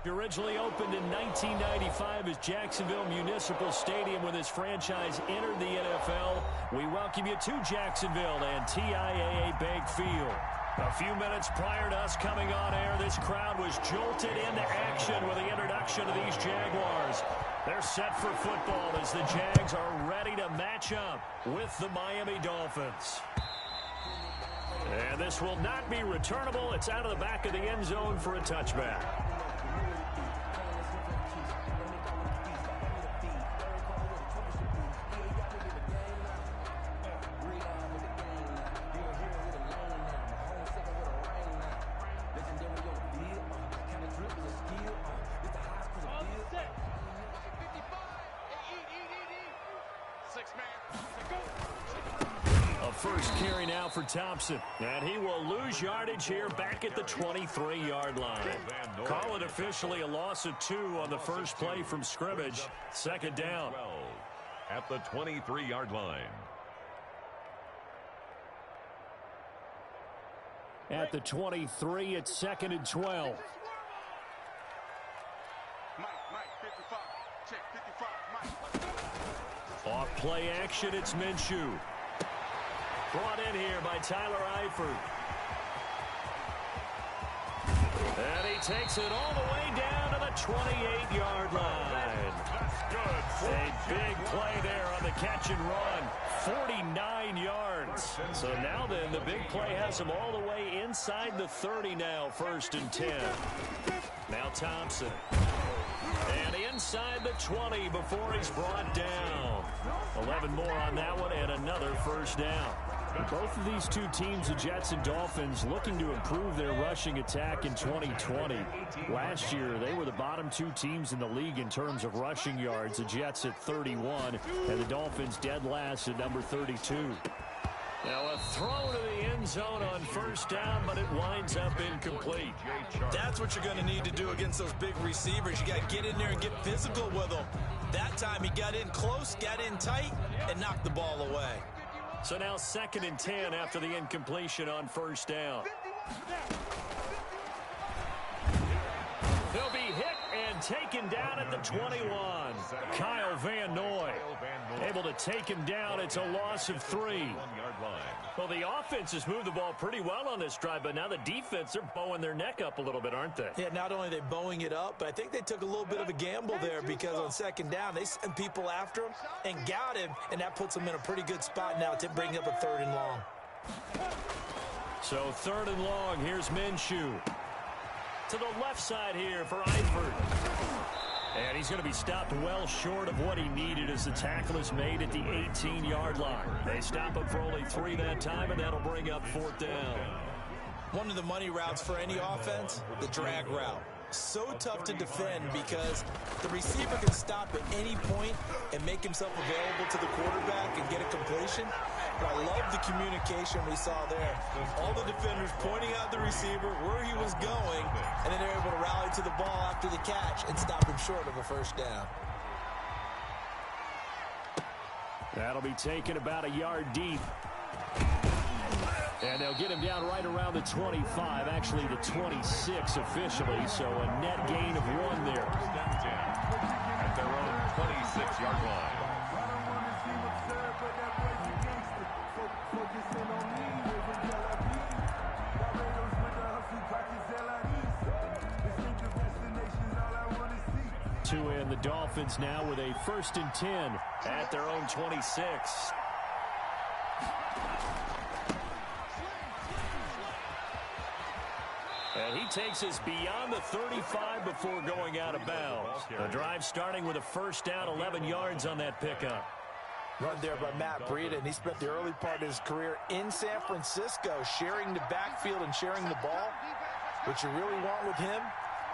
Originally opened in 1995 as Jacksonville Municipal Stadium when this franchise entered the NFL. We welcome you to Jacksonville and TIAA Bank Field. A few minutes prior to us coming on air, this crowd was jolted into action with the introduction of these Jaguars. They're set for football as the Jags are ready to match up with the Miami Dolphins. And this will not be returnable. It's out of the back of the end zone for a touchback. First carry now for Thompson, and he will lose yardage here back at the 23-yard line. Call it officially a loss of 2 on the first play from scrimmage. Second down. At the 23-yard line. At the 23, it's 2nd and 12. Off play action, it's Minshew. Brought in here by Tyler Eifert. And he takes it all the way down to the 28-yard line. A big play there on the catch and run. 49 yards. So now then, the big play has him all the way inside the 30 now, 1st and 10. Now Thompson. And inside the 20 before he's brought down. 11 more on that one and another first down. Both of these two teams, the Jets and Dolphins, looking to improve their rushing attack in 2020. Last year, they were the bottom 2 teams in the league in terms of rushing yards. The Jets at 31, and the Dolphins dead last at number 32. Now a throw to the end zone on first down, but it winds up incomplete. That's what you're going to need to do against those big receivers. You got to get in there and get physical with them. That time he got in close, got in tight, and knocked the ball away. So now 2nd and 10 after the incompletion on first down. He'll be hit and taken down at the 21. Kyle Van Noy able to take him down. It's a loss of 3. Well, the offense has moved the ball pretty well on this drive, but now the defense, they're bowing their neck up a little bit, aren't they? Yeah, not only are they bowing it up, but I think they took a little bit of a gamble there because on second down, they sent people after him and got him, and that puts them in a pretty good spot now to bring up a 3rd and long. So 3rd and long, here's Minshew. To the left side here for Eifert. And he's going to be stopped well short of what he needed as the tackle is made at the 18-yard line. They stop him for only 3 that time, and that'll bring up 4th down. One of the money routes for any offense, the drag route. So tough to defend because the receiver can stop at any point and make himself available to the quarterback and get a completion. But I love the communication we saw there. All the defenders pointing out the receiver, where he was going, and then they're able to rally to the ball after the catch and stop him short of a first down. That'll be taken about a yard deep. And they'll get him down right around the 25, actually the 26 officially, so a net gain of 1 there. At their own 26-yard line. And the Dolphins now with a 1st and 10 at their own 26. And he takes us beyond the 35 before going out of bounds. The drive starting with a first down, 11 yards on that pickup. Run there by Matt Breida, and he spent the early part of his career in San Francisco sharing the backfield and sharing the ball. What you really want with him,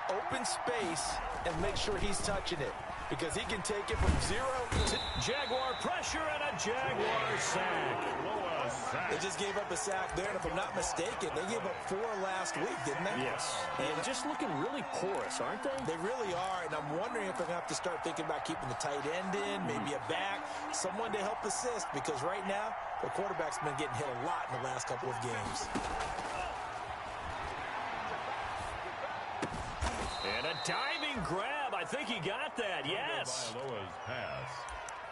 open space and make sure he's touching it because he can take it from 0 to... Jaguar pressure and a Jaguar sack. They just gave up a sack there, and if I'm not mistaken, they gave up 4 last week, didn't they? Yes. And just looking really porous, aren't they? They really are, and I'm wondering if they're going to have to start thinking about keeping the tight end in, maybe a back, someone to help assist, because right now, the quarterback's been getting hit a lot in the last couple of games. And a diving grab. I think he got that. Yes.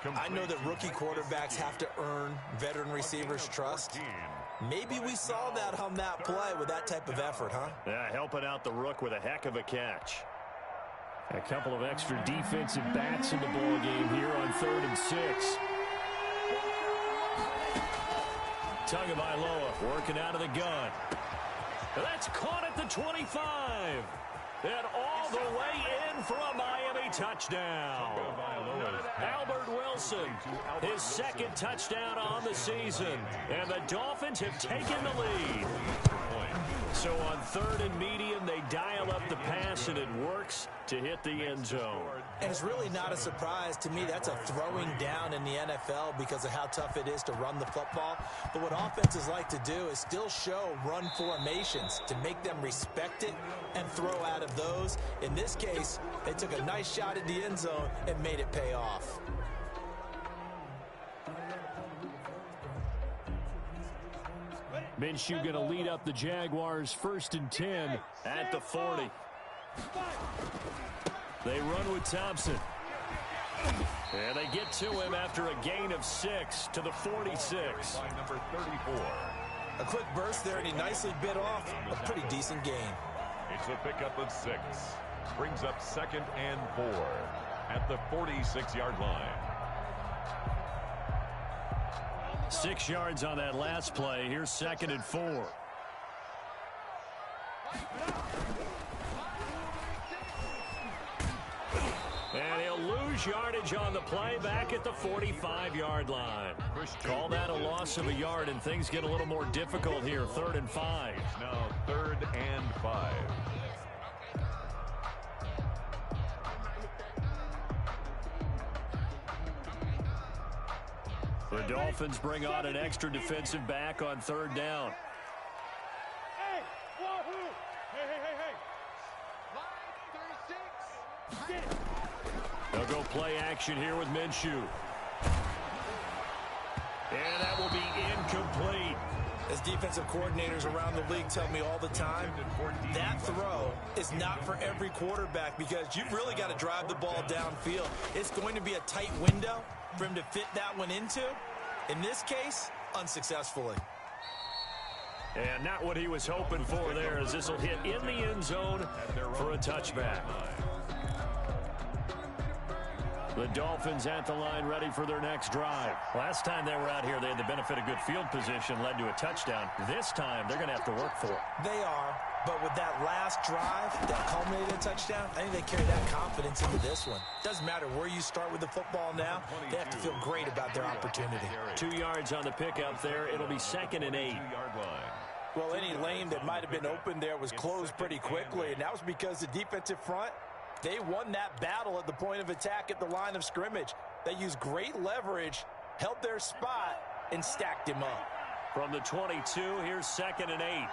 I know that rookie quarterbacks have to earn veteran receivers' trust. Maybe we saw that on that play with that type of effort, huh? Yeah, helping out the rook with a heck of a catch. A couple of extra defensive backs in the ball game here on 3rd and 6. Tagovailoa working out of the gun. That's caught at the 25. And all the way in for a Miami touchdown. Albert Wilson, his 2nd touchdown on the season. And the Dolphins have taken the lead. So on 3rd and medium, they dial up the pass, and it works to hit the end zone. And it's really not a surprise to me. That's a throwing down in the NFL because of how tough it is to run the football. But what offenses like to do is still show run formations to make them respect it and throw out of those. In this case, they took a nice shot at the end zone and made it pay off. Minshew going to lead up the Jaguars 1st and 10 at the 40. They run with Thompson. And they get to him after a gain of 6 to the 46. Number 34. A quick burst there, and he nicely bit off a pretty decent gain. It's a pickup of 6. Brings up 2nd and 4 at the 46-yard line. 6 yards on that last play. Here's 2nd and 4. And he'll lose yardage on the play back at the 45-yard line. Call that a loss of a yard, and things get a little more difficult here. 3rd and 5. Now 3rd and 5. The Dolphins bring on an extra defensive back on 3rd down. Hey, wahoo! Hey. They'll go play action here with Minshew. And that will be incomplete. As defensive coordinators around the league tell me all the time, that throw is not for every quarterback because you've really got to drive the ball downfield. It's going to be a tight window for him to fit that one into. In this case, unsuccessfully. And not what he was hoping for there, as this will hit in the end zone for a touchback. The Dolphins at the line ready for their next drive. Last time they were out here, they had the benefit of good field position, led to a touchdown. This time, they're going to have to work for it. They are, but with that last drive that culminated in a touchdown, I think they carry that confidence into this one. Doesn't matter where you start with the football now, they have to feel great about their opportunity. 2 yards on the pickup there. It'll be 2nd and 8. Well, any lane that might have been open there was closed pretty quickly, and that was because the defensive front, they won that battle at the point of attack at the line of scrimmage. They used great leverage, held their spot, and stacked him up. From the 22, here's 2nd and 8.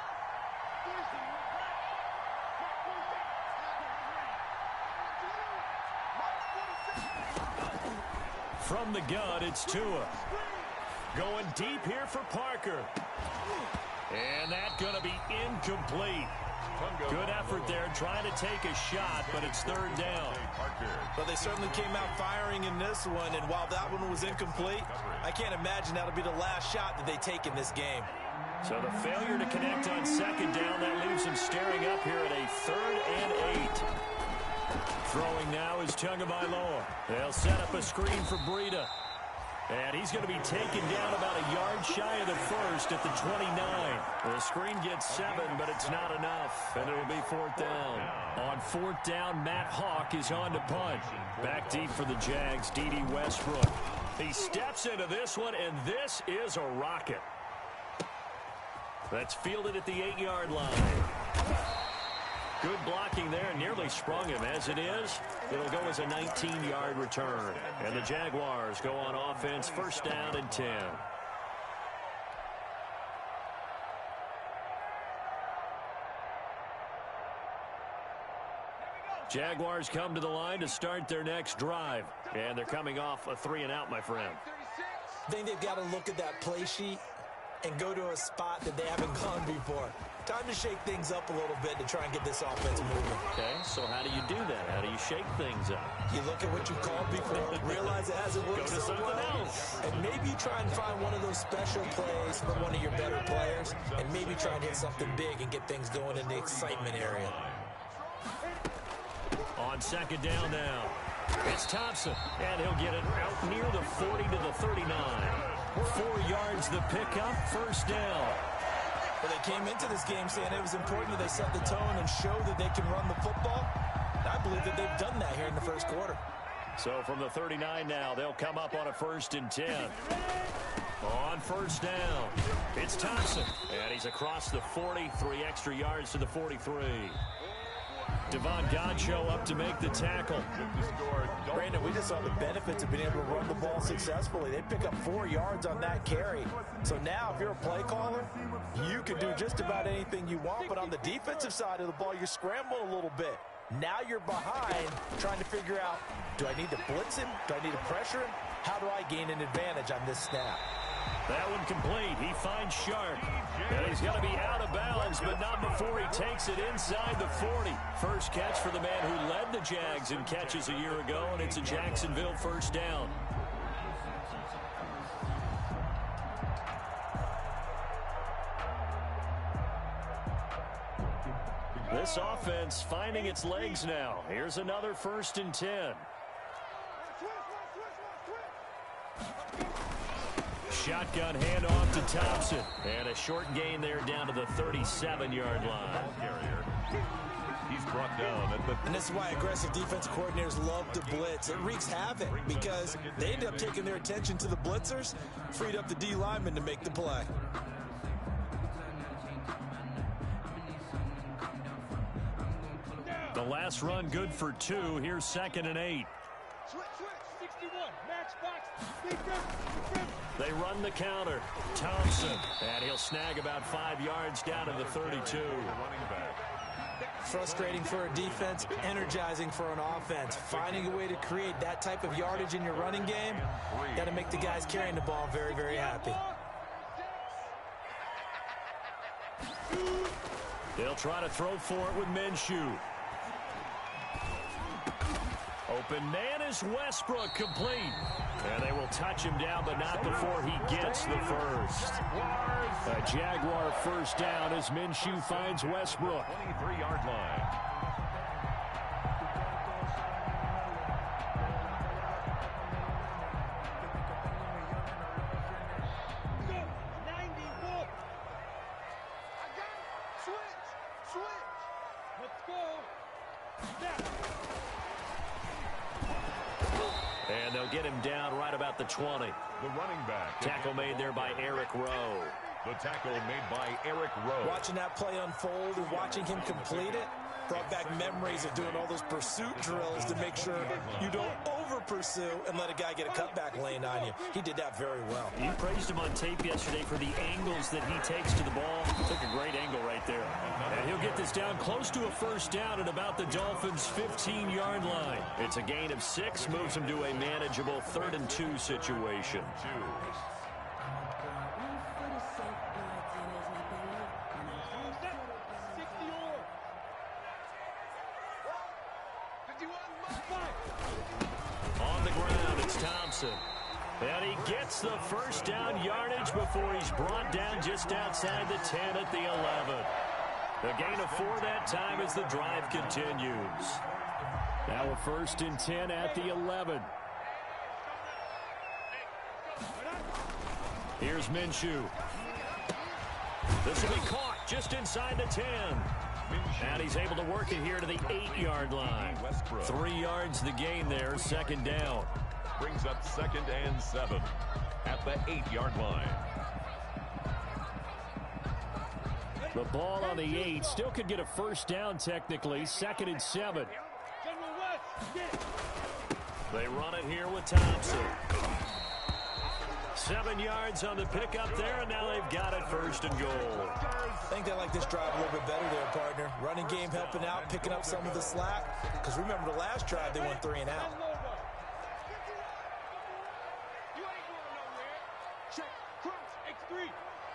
From the gun, it's Tua. Going deep here for Parker. And that's going to be incomplete. Good effort there, trying to take a shot, but it's 3rd down. But they certainly came out firing in this one, and while that one was incomplete, I can't imagine that'll be the last shot that they take in this game. So the failure to connect on 2nd down, that leaves them staring up here at a 3rd and 8. Throwing now is Tagovailoa. They'll set up a screen for Breida. And he's going to be taken down about a yard shy of the first at the 29. The screen gets 7, but it's not enough. And it'll be 4th down. On 4th down, Matt Hawk is on to punt. Back deep for the Jags, D.D. Westbrook. He steps into this one, and this is a rocket. That's fielded at the 8-yard line. Good blocking there, nearly sprung him. As it is, it'll go as a 19-yard return. And the Jaguars go on offense, 1st down and 10. Jaguars come to the line to start their next drive. And they're coming off a 3-and-out, my friend. I think they've got to look at that play sheet and go to a spot that they haven't gone before. Time to shake things up a little bit to try and get this offense moving. Okay, so how do you do that? How do you shake things up? You look at what you called before, realize it hasn't worked Go to so something well, else. and maybe you try and find one of those special plays from one of your better players, and maybe try and hit something big and get things going in the excitement area. On second down now, it's Thompson, and he'll get it out near the 40 to the 39. 4 yards the pickup, first down. Well, they came into this game saying it was important that they set the tone and show that they can run the football. I believe that they've done that here in the first quarter. So from the 39 now, they'll come up on a 1st and 10. On first down, it's Thompson, and he's across the 40, 3 extra yards to the 43. Devon Godchaux up to make the tackle. Brandon, we just saw the benefits of being able to run the ball successfully. They pick up 4 yards on that carry. So now if you're a play caller, you can do just about anything you want. But on the defensive side of the ball, you're scrambling a little bit. Now you're behind trying to figure out, do I need to blitz him? Do I need to pressure him? How do I gain an advantage on this snap? That one complete. He finds Sharp. And he's going to be out of bounds, but not before he takes it inside the 40. First catch for the man who led the Jags in catches a year ago, and it's a Jacksonville first down. This offense finding its legs now. Here's another 1st and 10. Shotgun handoff to Thompson. And a short gain there down to the 37-yard line. He's brought down at the... And this is why aggressive defensive coordinators love to blitz. It wreaks havoc because they end up taking their attention to the blitzers, freed up the D lineman to make the play. The last run good for 2. Here's 2nd and 8. Switch, 61, match box, They run the counter. Thompson. And he'll snag about 5 yards down to the 32. Frustrating for a defense, energizing for an offense. Finding a way to create that type of yardage in your running game, got to make the guys carrying the ball very, very happy. They'll try to throw for it with Minshew. Open man is Westbrook, complete. And they will touch him down, but not before he gets the first. A Jaguar first down as Minshew finds Westbrook. 23-yard line. And they'll get him down right about the 20. The running back. Tackle made there by Eric Rowe. The tackle made by Eric Rowe. Watching that play unfold and watching him complete it brought back memories of doing all those pursuit drills to make sure you don't over-pursue and let a guy get a cutback lane on you. He did that very well. You praised him on tape yesterday for the angles that he takes to the ball. Took a great angle right there. And he'll get this down close to a first down at about the Dolphins' 15-yard line. It's a gain of 6, moves him to a manageable 3rd and 2 situation. On the ground, it's Thompson. And he gets the first down yardage before he's brought down just outside the 10 at the 11. A gain of 4 that time as the drive continues. Now a 1st and 10 at the 11. Here's Minshew. This will be caught just inside the 10. And he's able to work it here to the 8-yard line. 3 yards the gain there, 2nd down. Brings up 2nd and 7 at the 8-yard line. The ball on the 8 still could get a first down technically. 2nd and 7. They run it here with Thompson. 7 yards on the pickup there, and now they've got it 1st and goal. I think they like this drive a little bit better there, partner. Running game helping out, picking up some of the slack. Because remember the last drive, they went 3 and out.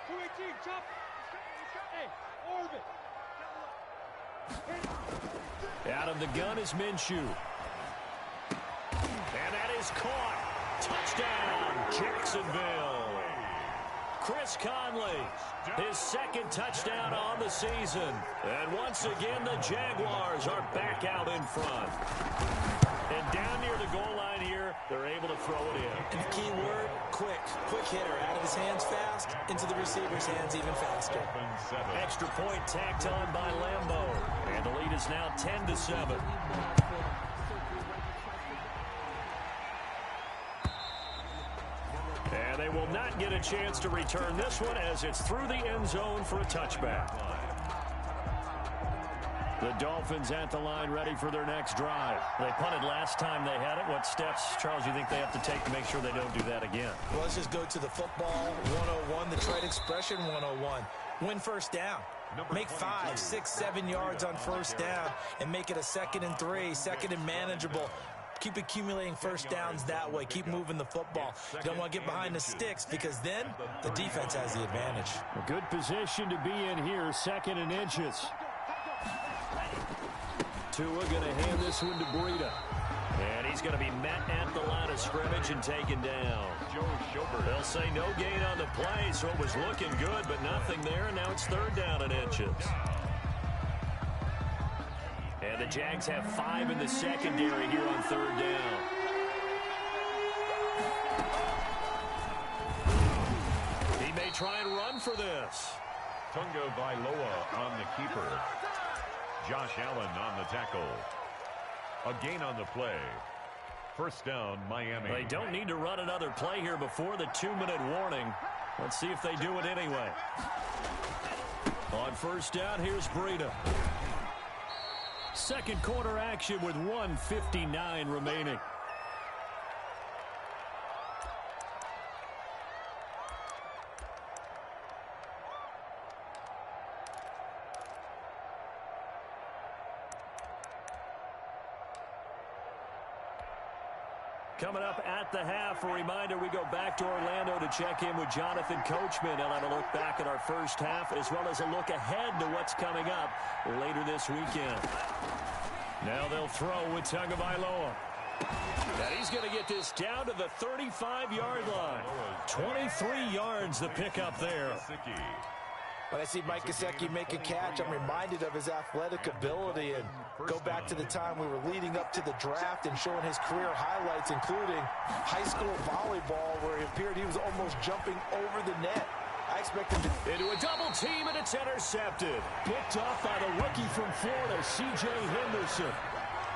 218, chop. Hey, orbit. Out of the gun is Minshew. And that is caught. Touchdown, Jacksonville. Chris Conley, his second touchdown on the season. And once again, the Jaguars are back out in front. And down near the goal line here, they're able to throw it in. And the key word, quick. Quick hitter. Out of his hands fast, into the receiver's hands even faster. Extra point tacked on by Lambeau. And the lead is now 10-7. And they will not get a chance to return this one as it's through the end zone for a touchback. The Dolphins at the line ready for their next drive. They punted last time they had it. What steps, Charles, you think they have to take to make sure they don't do that again? Well, let's just go to the football 101, the trade expression 101. Win first down. Make 5, 6, 7 yards on first down and make it a 2nd and 3, 2nd and manageable. Keep accumulating first downs that way. Keep moving the football. You don't want to get behind the sticks because then the defense has the advantage. A good position to be in here, 2nd and inches. Tua going to hand this one to Breida. And he's going to be met at the line of scrimmage and taken down. They'll say no gain on the play, so it was looking good, but nothing there, and now it's 3rd down and inches. And the Jags have 5 in the secondary here on 3rd down. He may try and run for this. Tunga Vailoa on the keeper. Josh Allen on the tackle. A gain on the play. First down, Miami. They don't need to run another play here before the 2-minute warning. Let's see if they do it anyway. On first down, here's Breida. Second quarter action with 1:59 remaining. Coming up at the half, a reminder, we go back to Orlando to check in with Jonathan Coachman and have a look back at our first half as well as a look ahead to what's coming up later this weekend. Now they'll throw with Tagovailoa. And he's going to get this down to the 35-yard line. 23 yards the pickup there. When I see Mike Gesicki make a catch, I'm reminded of his athletic ability and go back to the time we were leading up to the draft and showing his career highlights, including high school volleyball, where it appeared he was almost jumping over the net. I expect him to... Into a double team, and it's intercepted. Picked off by the rookie from Florida, C.J. Henderson.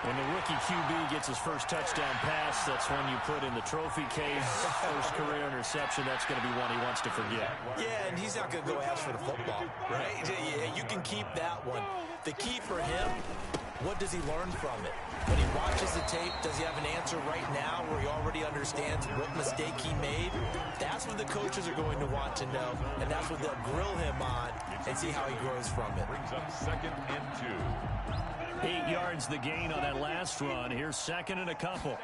When the rookie QB gets his first touchdown pass, that's one you put in the trophy case. First career interception, that's going to be one he wants to forget. Yeah, and he's not going to go ask for the football, right? Yeah, you can keep that one. The key for him, what does he learn from it? When he watches the tape, does he have an answer right now where he already understands what mistake he made? That's what the coaches are going to want to know, and that's what they'll grill him on and see how he grows from it. Brings up 2nd and 2. 8 yards the gain on that last run. Here's 2nd and a couple.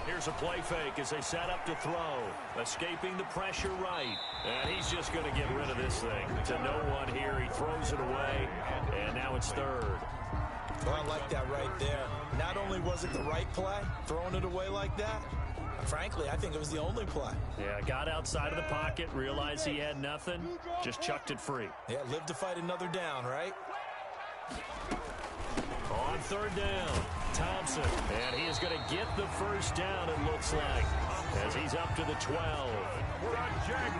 Here's a play fake as they set up to throw. Escaping the pressure right. And he's just going to get rid of this thing. To no one here. He throws it away. And now it's 3rd. Well, I like that right there. Not only was it the right play, throwing it away like that, frankly, I think it was the only play. Yeah, got outside of the pocket, realized he had nothing, just chucked it free. Yeah, live to fight another down, right? On 3rd down, Thompson. And he is going to get the first down, it looks like, as he's up to the 12.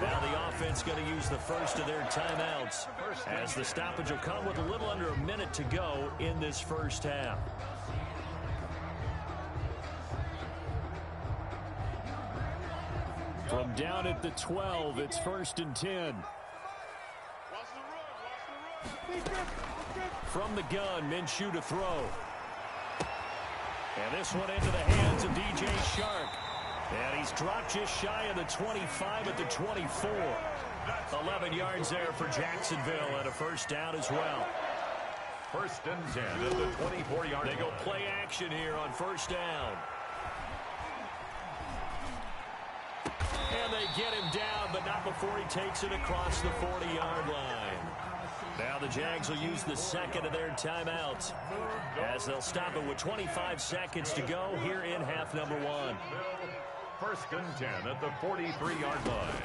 Now the offense going to use the first of their timeouts as the stoppage will come with a little under a minute to go in this first half. From down at the 12, it's 1st and 10. From the gun, Minshew to throw. And this one into the hands of DJ Shark. And he's dropped just shy of the 25 at the 24. 11 yards there for Jacksonville and a first down as well. 1st and 10 at the 24-yard line. They go play action here on first down. And they get him down, but not before he takes it across the 40-yard line. Now the Jags will use the second of their timeouts as they'll stop it with 25 seconds to go here in half number one. First and 10 at the 43-yard line.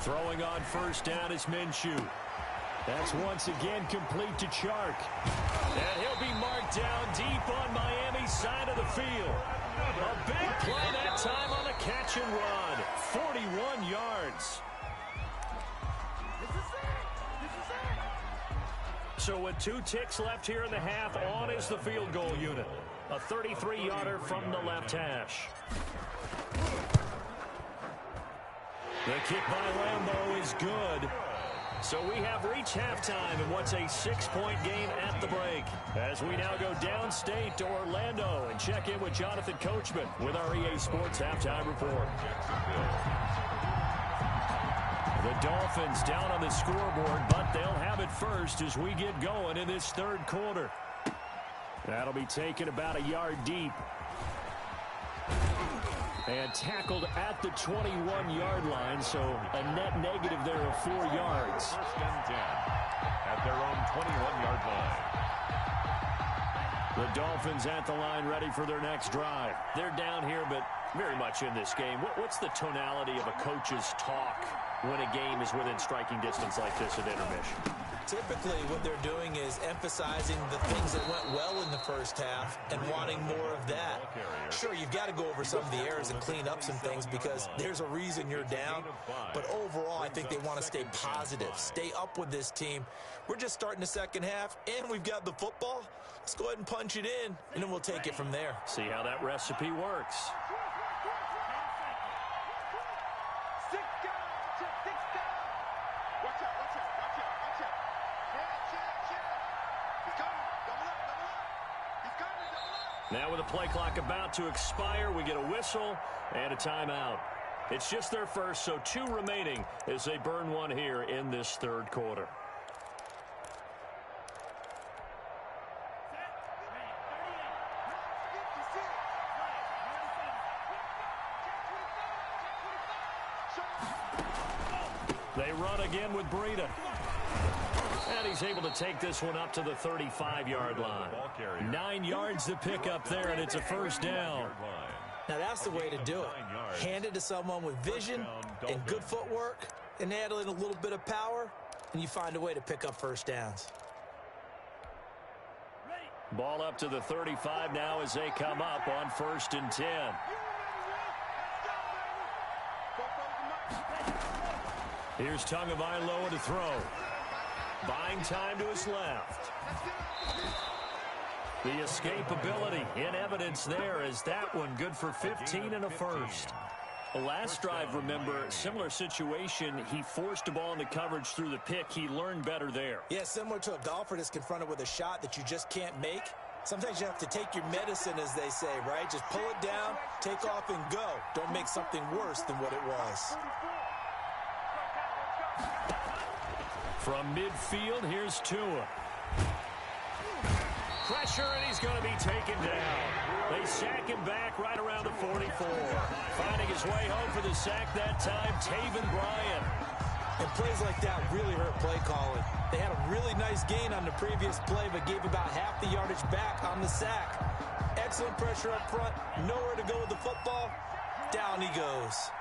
Throwing on first down is Minshew. That's once again complete to Chark. And he'll be marked down deep on Miami's side of the field. A big play that time on the catch and run. 41 yards. So with 2 ticks left here in the half, on is the field goal unit. A 33-yarder from the left hash. The kick by Lambeau is good. So we have reached halftime in what's a 6-point game at the break. As we now go downstate to Orlando and check in with Jonathan Coachman with our EA Sports Halftime Report. The Dolphins down on the scoreboard, but they'll have it first as we get going in this third quarter. That'll be taken about a yard deep. And tackled at the 21-yard line, so a net negative there of 4 yards. First and 10 at their own 21-yard line. The Dolphins at the line ready for their next drive. They're down here, but very much in this game. What's the tonality of a coach's talk when a game is within striking distance like this at intermission? Typically, what they're doing is emphasizing the things that went well in the first half and wanting more of that. Sure, you've got to go over some of the errors and clean up some things because there's a reason you're down. But overall, I think they want to stay positive, stay up with this team. We're just starting the second half, and we've got the football. Let's go ahead and punch it in, and then we'll take it from there. See how that recipe works. Now with the play clock about to expire, we get a whistle and a timeout. It's just their first, so 2 remaining as they burn one here in this third quarter. They run again with Breida. And he's able to take this one up to the 35-yard line. 9 yards to pick up there, and it's a first down. Now that's the way to do it. Hand it to someone with vision and good footwork, and add in a little bit of power, and you find a way to pick up first downs. Ball up to the 35 now as they come up on 1st and 10. Here's Tagovailoa to throw. Buying time to his left. The escapability in evidence there as that one good for 15 and a first. The last drive, remember, similar situation. He forced a ball into coverage through the pick. He learned better there. Yeah, similar to a golfer that's confronted with a shot that you just can't make. Sometimes you have to take your medicine, as they say, right? Just pull it down, take off, and go. Don't make something worse than what it was. From midfield, here's Tua. Pressure, and he's going to be taken down. They sack him back right around the 44. Finding his way home for the sack that time, Taven Bryan. And plays like that really hurt play calling. They had a really nice gain on the previous play, but gave about half the yardage back on the sack. Excellent pressure up front, nowhere to go with the football. Down he goes.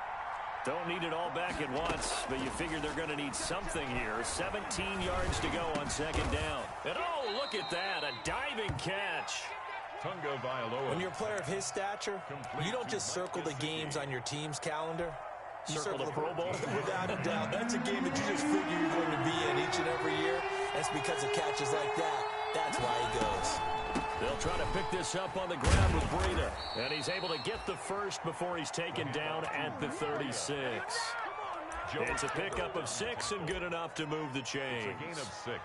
Don't need it all back at once, but you figure they're going to need something here. 17 yards to go on 2nd down. And oh, look at that, a diving catch. When you're a player of his stature, you don't just circle the games on your team's calendar. You circle the Pro Bowl? Without a doubt. That's a game that you just figure you're going to be in each and every year. That's because of catches like that. That's why he goes. They'll try to pick this up on the ground with Breida. And he's able to get the first before he's taken down at the 36. It's a pickup of 6 and good enough to move the chains. It's a gain of 6.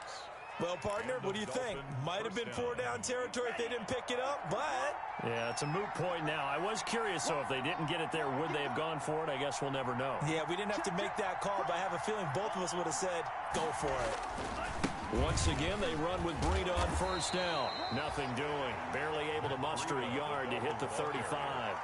Well, partner, what do you think? Might have been 4 down territory if they didn't pick it up, but... Yeah, it's a moot point now. I was curious, so if they didn't get it there, would they have gone for it? I guess we'll never know. Yeah, we didn't have to make that call, but I have a feeling both of us would have said, go for it. Once again, they run with Breida on 1st down. Nothing doing. Barely able to muster a yard to hit the 35.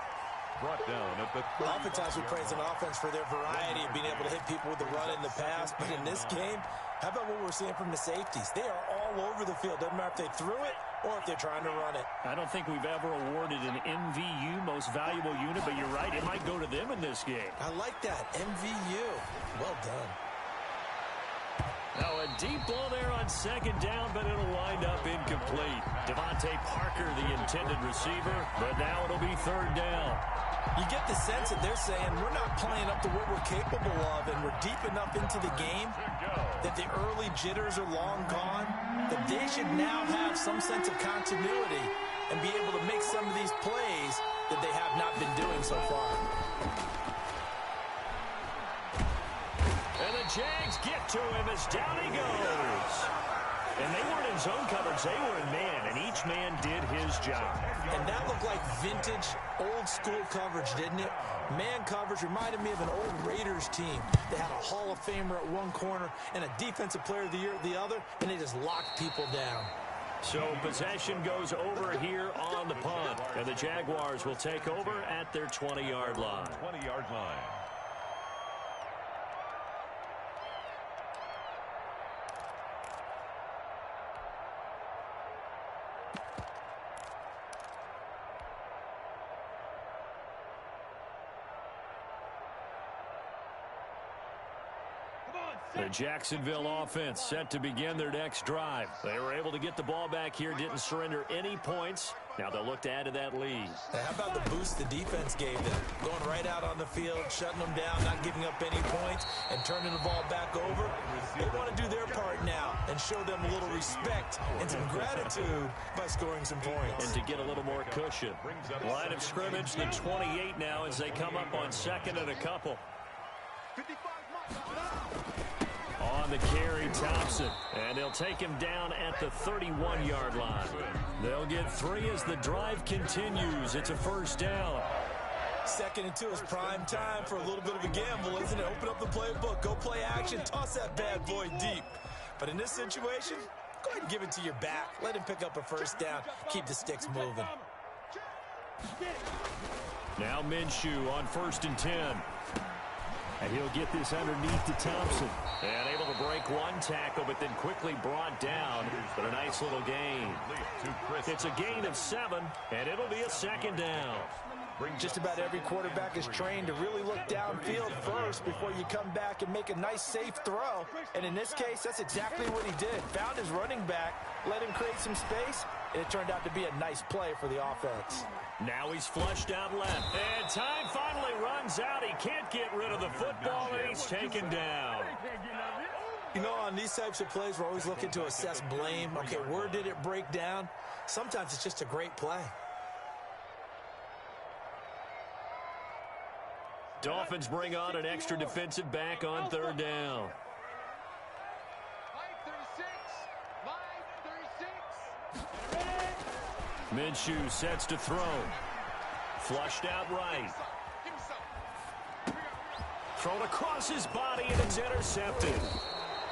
Brought down at the 30. Oftentimes we praise an offense for their variety of being able to hit people with the run in the pass, but in this game, how about what we're seeing from the safeties? They are all over the field. Doesn't matter if they threw it or if they're trying to run it. I don't think we've ever awarded an MVU, most valuable unit, but you're right, it might go to them in this game. I like that, MVU. Well done. Now a deep ball there on second down, but it'll wind up incomplete. Devontae Parker, the intended receiver, but now it'll be third down. You get the sense that they're saying we're not playing up to what we're capable of, and we're deep enough into the game that the early jitters are long gone, that they should now have some sense of continuity and be able to make some of these plays that they have not been doing so far. And the Jags get to him as down he goes. And they weren't in zone coverage, they were in man, and each man did his job. And that looked like vintage, old-school coverage, didn't it? Man coverage reminded me of an old Raiders team. They had a Hall of Famer at one corner and a Defensive Player of the Year at the other, and they just locked people down. So possession goes over here on the punt, and the Jaguars will take over at their 20-yard line. 20-yard line. The Jacksonville offense set to begin their next drive. They were able to get the ball back here, didn't surrender any points. Now they'll look to add to that lead. Now, how about the boost the defense gave them? Going right out on the field, shutting them down, not giving up any points, and turning the ball back over. They want to do their part now and show them a little respect and some gratitude by scoring some points. And to get a little more cushion. Line of scrimmage, the 28 now as they come up on second and a couple. On the carry, Thompson, and they'll take him down at the 31-yard line. They'll get 3 as the drive continues. It's a first down. 2nd and 2 is prime time for a little bit of a gamble, isn't it? Open up the playbook, go play action, toss that bad boy deep. But in this situation, go ahead and give it to your back. Let him pick up a first down. Keep the sticks moving. Now Minshew on 1st and 10. And he'll get this underneath to Thompson. And able to break one tackle, but then quickly brought down. But a nice little gain. It's a gain of 7, and it'll be a second down. Just about every quarterback is trained to really look downfield first before you come back and make a nice, safe throw. And in this case, that's exactly what he did. Found his running back, let him create some space, and it turned out to be a nice play for the offense. Now he's flushed out left. And time finally runs out. He can't get rid of the football, and he's taken down. You know, on these types of plays, we're always looking to assess blame. Okay, where did it break down? Sometimes it's just a great play. Dolphins bring on an extra defensive back on 3rd down. 5-36. Minshew sets to throw. Flushed out right. Thrown across his body, and it's intercepted.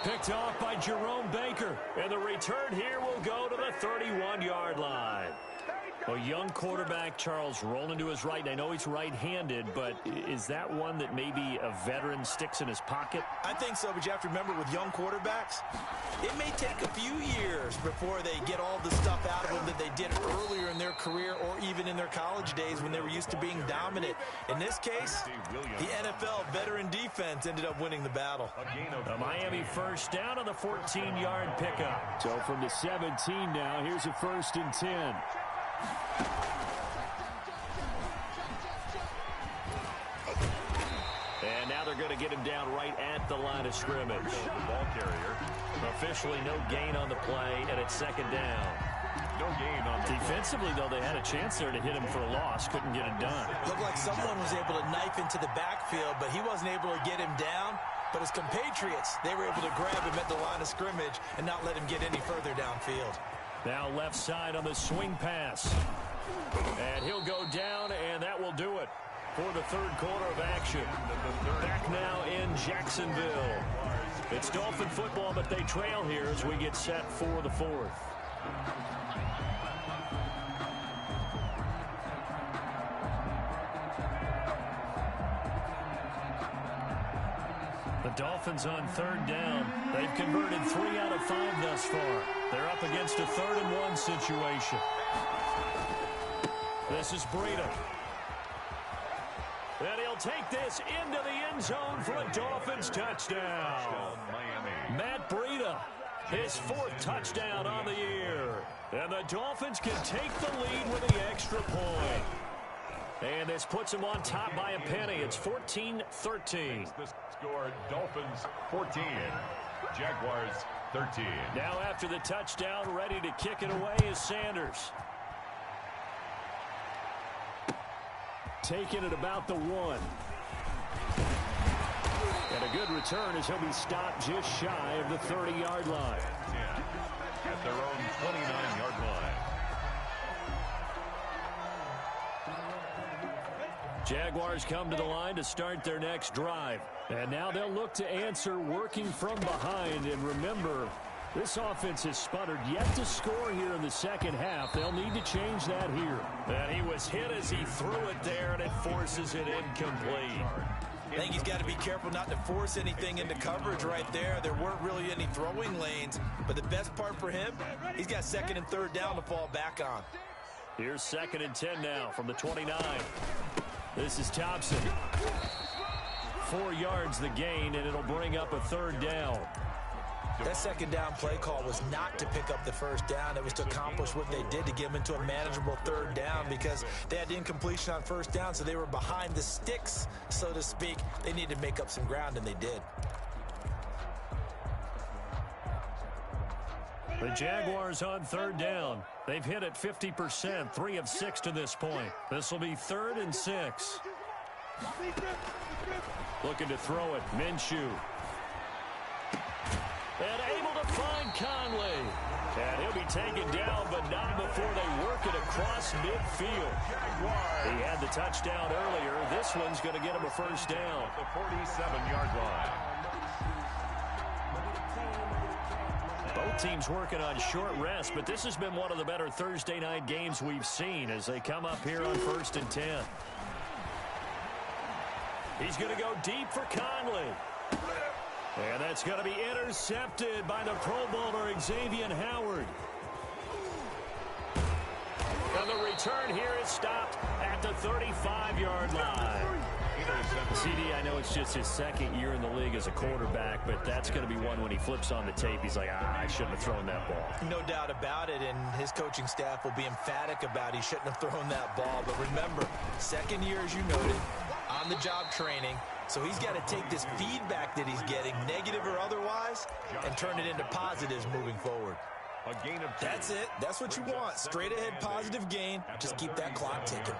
Picked off by Jerome Baker. And the return here will go to the 31-yard line. A young quarterback, Charles, rolling to his right. And I know he's right-handed, but is that one that maybe a veteran sticks in his pocket? I think so, but you have to remember with young quarterbacks, it may take a few years before they get all the stuff out of them that they did earlier in their career or even in their college days when they were used to being dominant. In this case, the NFL veteran defense ended up winning the battle. A Miami first down on the 14-yard pickup. So from the 17 now, here's a 1st and 10. And now they're going to get him down right at the line of scrimmage. The ball carrier. Officially no gain on the play, and it's 2nd down. No gain on the Defensively, though, they had a chance there to hit him for a loss. Couldn't get it done. Looked like someone was able to knife into the backfield, but he wasn't able to get him down. But his compatriots, they were able to grab him at the line of scrimmage and not let him get any further downfield. Now left side on the swing pass. And he'll go down, and that will do it for the 3rd quarter of action. Back now in Jacksonville. It's Dolphin football, but they trail here as we get set for the 4th. Dolphins on third down. They've converted 3 out of 5 thus far. They're up against a 3rd and 1 situation. This is Breida. And he'll take this into the end zone for a Dolphins touchdown. Matt Breida, his 4th touchdown on the year. And the Dolphins can take the lead with the extra point. And this puts them on top by a penny. It's 14-13. The score, Dolphins 14, Jaguars 13. Now after the touchdown, ready to kick it away is Sanders. Taking it about the 1. And a good return as he'll be stopped just shy of the 30-yard line. 10 at their own 29-yard line. Jaguars come to the line to start their next drive. And now they'll look to answer working from behind. And remember, this offense has sputtered yet to score here in the second half. They'll need to change that here. And he was hit as he threw it there, and it forces it incomplete. I think he's got to be careful not to force anything into coverage right there. There weren't really any throwing lanes. But the best part for him, he's got 2nd and 3rd down to fall back on. Here's 2nd and 10 now from the 29. This is Thompson. 4 yards the gain, and it'll bring up a 3rd down. That 2nd down play call was not to pick up the 1st down. It was to accomplish what they did to get them into a manageable 3rd down because they had incompletion on 1st down, so they were behind the sticks, so to speak. They needed to make up some ground, and they did. The Jaguars on 3rd down. They've hit it 50%, 3 of 6 to this point. This will be 3rd and 6. Looking to throw it, Minshew. And able to find Conley. And he'll be taken down, but not before they work it across midfield. He had the touchdown earlier. This one's going to get him a 1st down. The 47-yard line. Both teams working on short rest, but this has been one of the better Thursday night games we've seen as they come up here on 1st and 10. He's going to go deep for Conley. And that's going to be intercepted by the Pro Bowler, Xavier Howard. And the return here is stopped at the 35-yard line. CD, I know it's just his 2nd year in the league as a quarterback, but that's going to be one when he flips on the tape. He's like, I shouldn't have thrown that ball. No doubt about it, and his coaching staff will be emphatic about he shouldn't have thrown that ball. But remember, 2nd year, as you noted, on-the-job training. So he's got to take this feedback that he's getting, negative or otherwise, and turn it into positives moving forward. A gain of 2. That's it. That's what you want. Straight ahead positive gain. Just keep that clock ticking.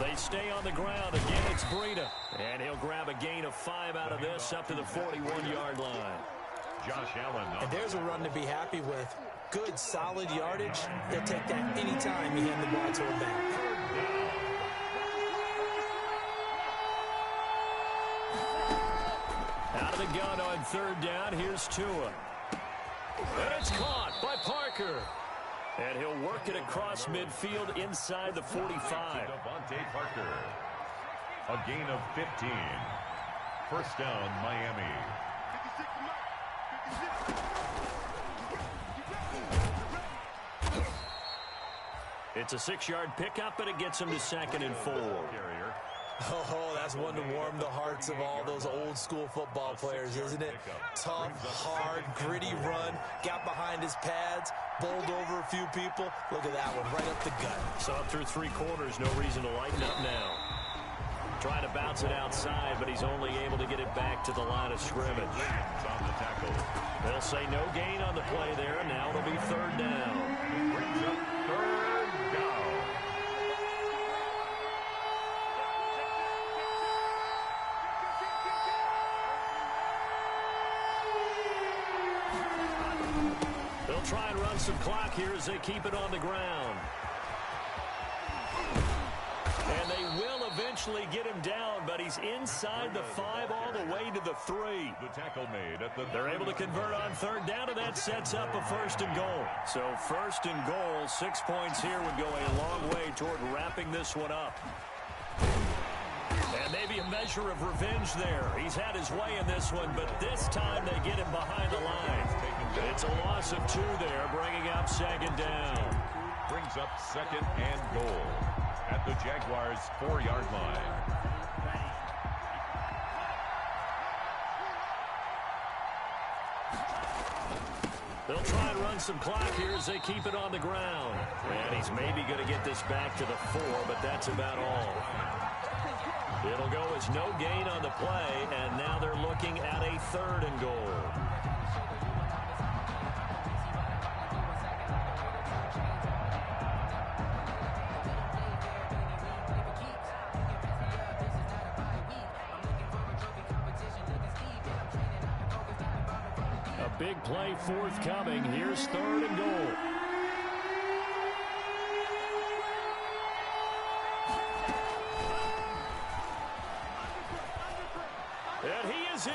They stay on the ground. Again, it's Breida. And he'll grab a gain of 5 out of this up to the 41-yard line. Josh Allen. And there's a run to be happy with. Good, solid yardage. He'll take that anytime you hand the ball to him back. Out of the gun on 3rd down. Here's Tua. And it's caught by Parker. And he'll work it across midfield inside the 45. Devontae Parker. A gain of 15. 1st down, Miami. It's a 6-yard pickup, but it gets him to 2nd and 4. Oh, that's one to warm the hearts of all those old-school football players, isn't it? Tough, hard, gritty run, got behind his pads, bowled over a few people. Look at that one, right up the gut. So up through 3 quarters, no reason to lighten up now. Trying to bounce it outside, but he's only able to get it back to the line of scrimmage. On the tackle. They'll say no gain on the play there. Now it'll be 3rd down. Brings up 3rd down. They'll try and run some clock here as they keep it on the ground. And they will eventually get him down, but he's inside the 5 all the way to the 3. The tackle made at the They're able to convert on third down, and that sets up a 1st and goal. So 1st and goal, 6 points here would go a long way toward wrapping this one up. And maybe a measure of revenge there. He's had his way in this one, but this time they get him behind the line. It's a loss of 2 there, bringing up 2nd down. brings up 2nd and goal at the Jaguars' 4-yard line. They'll try and run some clock here as they keep it on the ground. And he's maybe going to get this back to the 4, but that's about all. It'll go as no gain on the play, and now they're looking at a 3rd and goal. A big play forthcoming. Here's 3rd and goal. And he is in.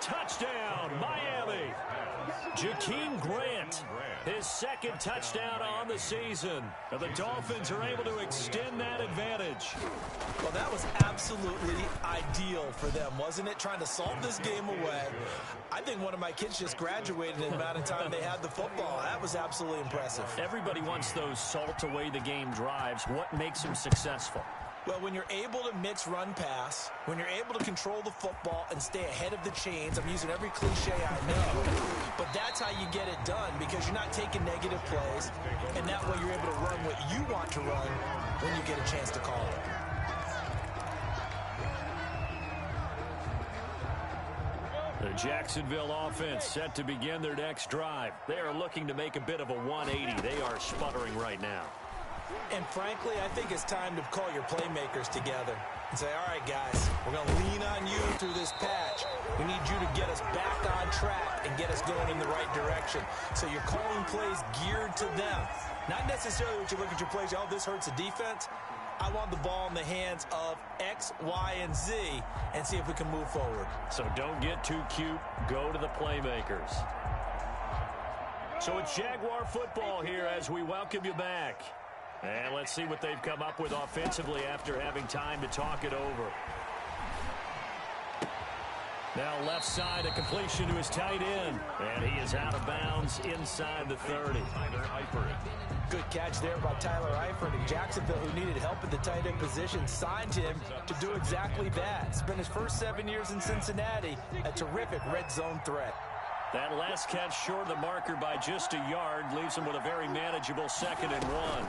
Touchdown, Miami. Jakeem Grant, his 2nd touchdown on the season. And the Dolphins are able to extend that advantage. Well, that was absolutely ideal for them, wasn't it? Trying to salt this game away. I think one of my kids just graduated in the amount of time they had the football. That was absolutely impressive. Everybody wants those salt away the game drives. What makes them successful? Well, when you're able to mix run-pass, when you're able to control the football and stay ahead of the chains, I'm using every cliche I know, but that's how you get it done because you're not taking negative plays, and that way you're able to run what you want to run when you get a chance to call it. The Jacksonville offense set to begin their next drive. They are looking to make a bit of a 180. They are sputtering right now. And frankly, I think it's time to call your playmakers together and say, all right, guys, we're going to lean on you through this patch. We need you to get us back on track and get us going in the right direction. So you're calling plays geared to them. Not necessarily what you look at your plays, oh, this hurts the defense. I want the ball in the hands of X, Y, and Z and see if we can move forward. So don't get too cute. Go to the playmakers. So it's Jaguar football here as we welcome you back. And let's see what they've come up with offensively after having time to talk it over. Now left side, a completion to his tight end. And he is out of bounds inside the 30. Tyler Eifert. Good catch there by Tyler Eifert. And Jacksonville, who needed help at the tight end position, signed him to do exactly that. Spent his first 7 years in Cincinnati, a terrific red zone threat. That last catch short of the marker by just a yard leaves him with a very manageable 2nd and 1.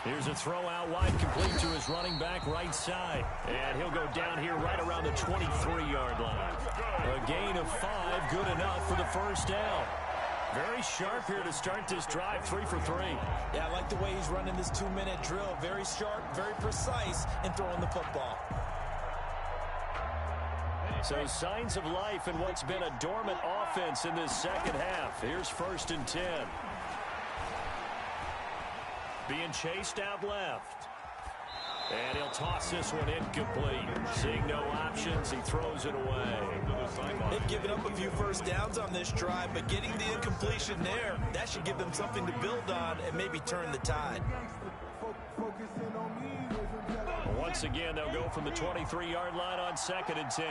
Here's a throw out wide, complete to his running back right side. And he'll go down here right around the 23-yard line. A gain of 5, good enough for the 1st down. Very sharp here to start this drive, 3 for 3. Yeah, I like the way he's running this 2-minute drill. Very sharp, very precise in throwing the football. So signs of life in what's been a dormant offense in this 2nd half. Here's 1st and 10. Being chased out left. And he'll toss this one incomplete. Seeing no options, he throws it away. They've given up a few 1st downs on this drive, but getting the incompletion there, that should give them something to build on and maybe turn the tide. Once again, they'll go from the 23-yard line on 2nd and 10.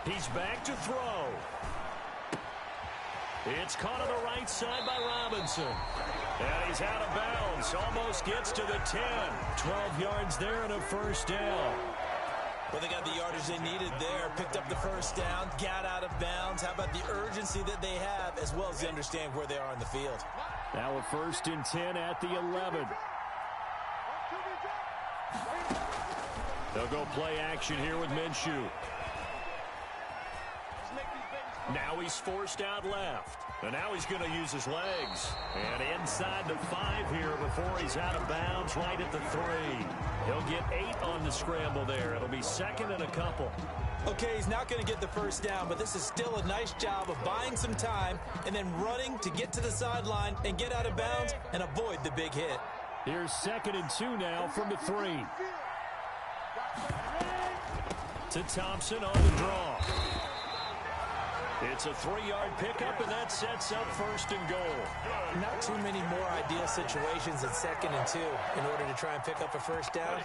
He's back to throw. It's caught on the right side by Robinson. And he's out of bounds. Almost gets to the 10. 12 yards there and a 1st down. Well, they got the yardage they needed there. Picked up the 1st down, got out of bounds. How about the urgency that they have, as well as they understand where they are on the field. Now a 1st and 10 at the 11. They'll go play action here with Minshew. Now he's forced out left. And now he's going to use his legs. And inside the 5 here before he's out of bounds right at the 3. He'll get 8 on the scramble there. It'll be second and a couple. Okay, he's not going to get the first down, but this is still a nice job of buying some time and then running to get to the sideline and get out of bounds and avoid the big hit. Here's second and 2 now from the 3. To Thompson on the draw. It's a 3-yard pickup, and that sets up first and goal. Not too many more ideal situations than second and 2 in order to try and pick up a first down.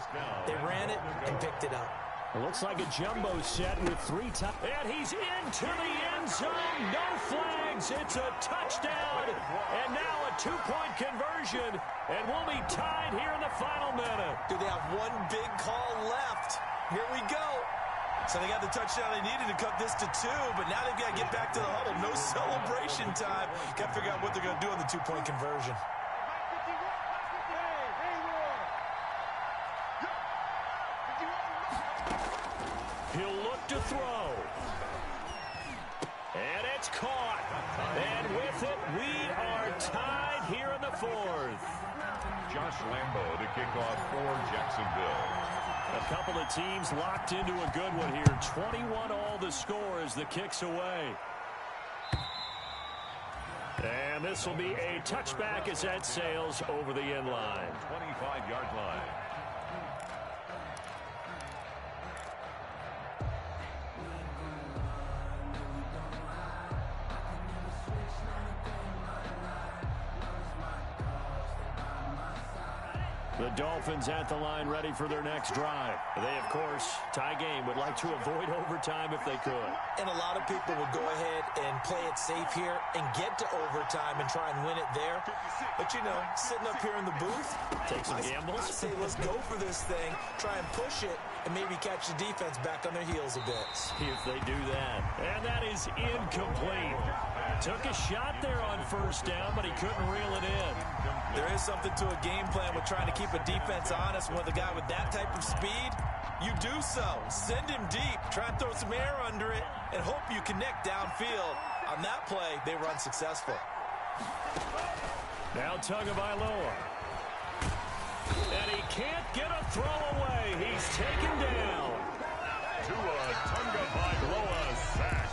They ran it and picked it up. It looks like a jumbo set with 3 times. And he's into the end zone. No flags. It's a touchdown. And now a 2-point conversion. And we'll be tied here in the final minute. Do they have one big call left? Here we go. So they got the touchdown they needed to cut this to 2, but now they've got to get back to the huddle. No celebration time. Got to figure out what they're going to do on the 2-point conversion. He'll look to throw. And it's caught. And with it, we are tied here in the 4th. Josh Lambo to kick off for Jacksonville. A couple of teams locked into a good one here. 21-all the score as the kick's away. And this will be a touchback as that sails over the end line. 25-yard line. The Dolphins at the line ready for their next drive. They, of course, tie game, would like to avoid overtime if they could. And a lot of people would go ahead and play it safe here and get to overtime and try and win it there. But, you know, sitting up here in the booth, take some gambles. I say let's go for this thing, try and push it, and maybe catch the defense back on their heels a bit. See if they do that. And that is incomplete. Took a shot there on first down, but he couldn't reel it in. There is something to a game plan with trying to keep a defense honest. With a guy with that type of speed, you do so. Send him deep. Try and throw some air under it and hope you connect downfield. On that play, they were unsuccessful. Now Tagovailoa. And he can't get a throw away. He's taken down. Tua Tagovailoa sack.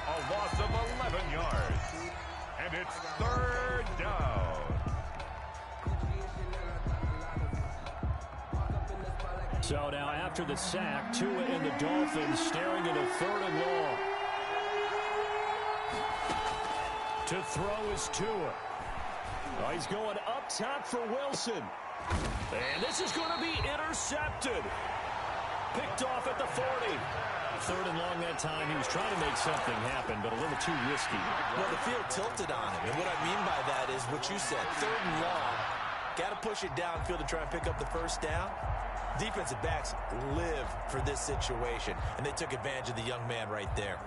A loss of 11 yards. And it's 3rd down. So now after the sack, Tua and the Dolphins staring at a 3rd and long. To throw is Tua. Oh, he's going up top for Wilson. And this is going to be intercepted. Picked off at the 40. 3rd and long that time. He was trying to make something happen, but a little too risky. Well, the field tilted on him. And what I mean by that is what you said. 3rd and long. Got to push it downfield to try and pick up the first down. Defensive backs live for this situation, and they took advantage of the young man right there.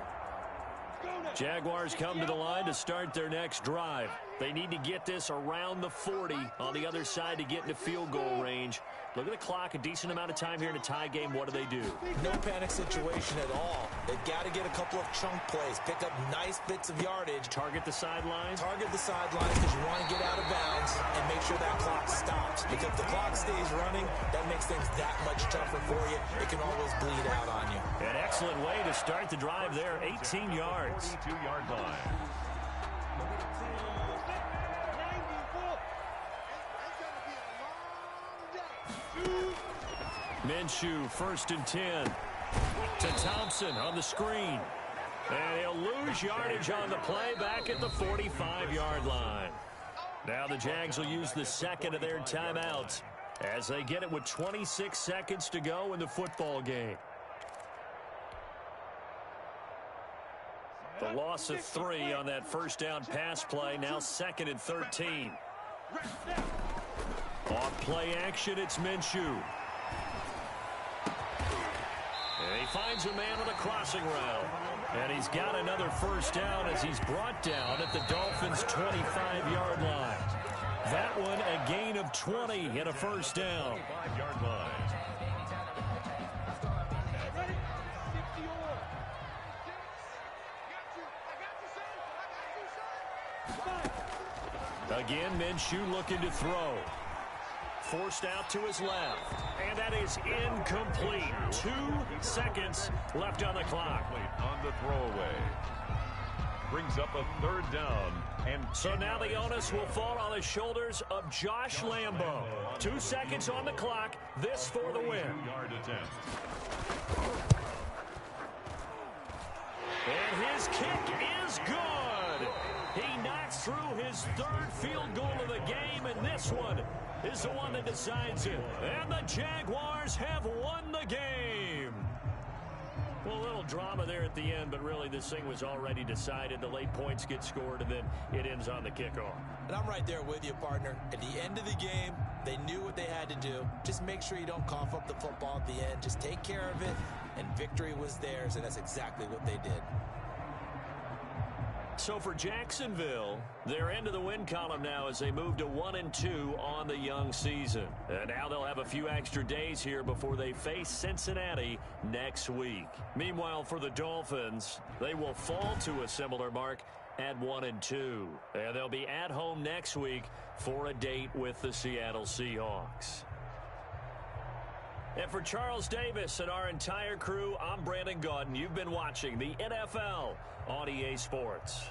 Jaguars come to the line to start their next drive. They need to get this around the 40 on the other side to get into field goal range. Look at the clock, a decent amount of time here in a tie game. What do they do? No panic situation at all. They've got to get a couple of chunk plays, pick up nice bits of yardage. Target the sidelines? Target the sidelines because you want to get out of bounds and make sure that clock stops. Because if the clock stays running, that makes things that much tougher for you. It can always bleed out on you. An excellent way to start the drive there, 18 yards. 22-yard line. Minshew, 1st and 10. To Thompson on the screen. And he'll lose yardage on the play back at the 45-yard line. Now the Jags will use the second of their timeouts as they get it with 26 seconds to go in the football game. The loss of 3 on that first down pass play. Now 2nd and 13. Off play action, it's Minshew. And he finds a man on the crossing route. And he's got another first down as he's brought down at the Dolphins' 25-yard line. That one a gain of 20 and a first down. 5-yard line. Again, Minshew looking to throw. Forced out to his left. And that is incomplete. 2 seconds left on the clock. On the throwaway. Brings up a 3rd down. And so now the onus will fall on the shoulders of Josh Lambo. 2 seconds on the clock. This for the win. Yard attempt. And his kick is good. He knocks through his 3rd field goal of the game, and this one is the one that decides it. And the Jaguars have won the game. Well, a little drama there at the end, but really this thing was already decided. The late points get scored, and then it ends on the kickoff. And I'm right there with you, partner. At the end of the game, they knew what they had to do. Just make sure you don't cough up the football at the end. Just take care of it, and victory was theirs, and that's exactly what they did. So for Jacksonville, they're into the win column now as they move to 1-2 on the young season. And now they'll have a few extra days here before they face Cincinnati next week. Meanwhile, for the Dolphins, they will fall to a similar mark at 1-2. And they'll be at home next week for a date with the Seattle Seahawks. And for Charles Davis and our entire crew, I'm Brandon Gaudin. You've been watching the NFL on EA Sports.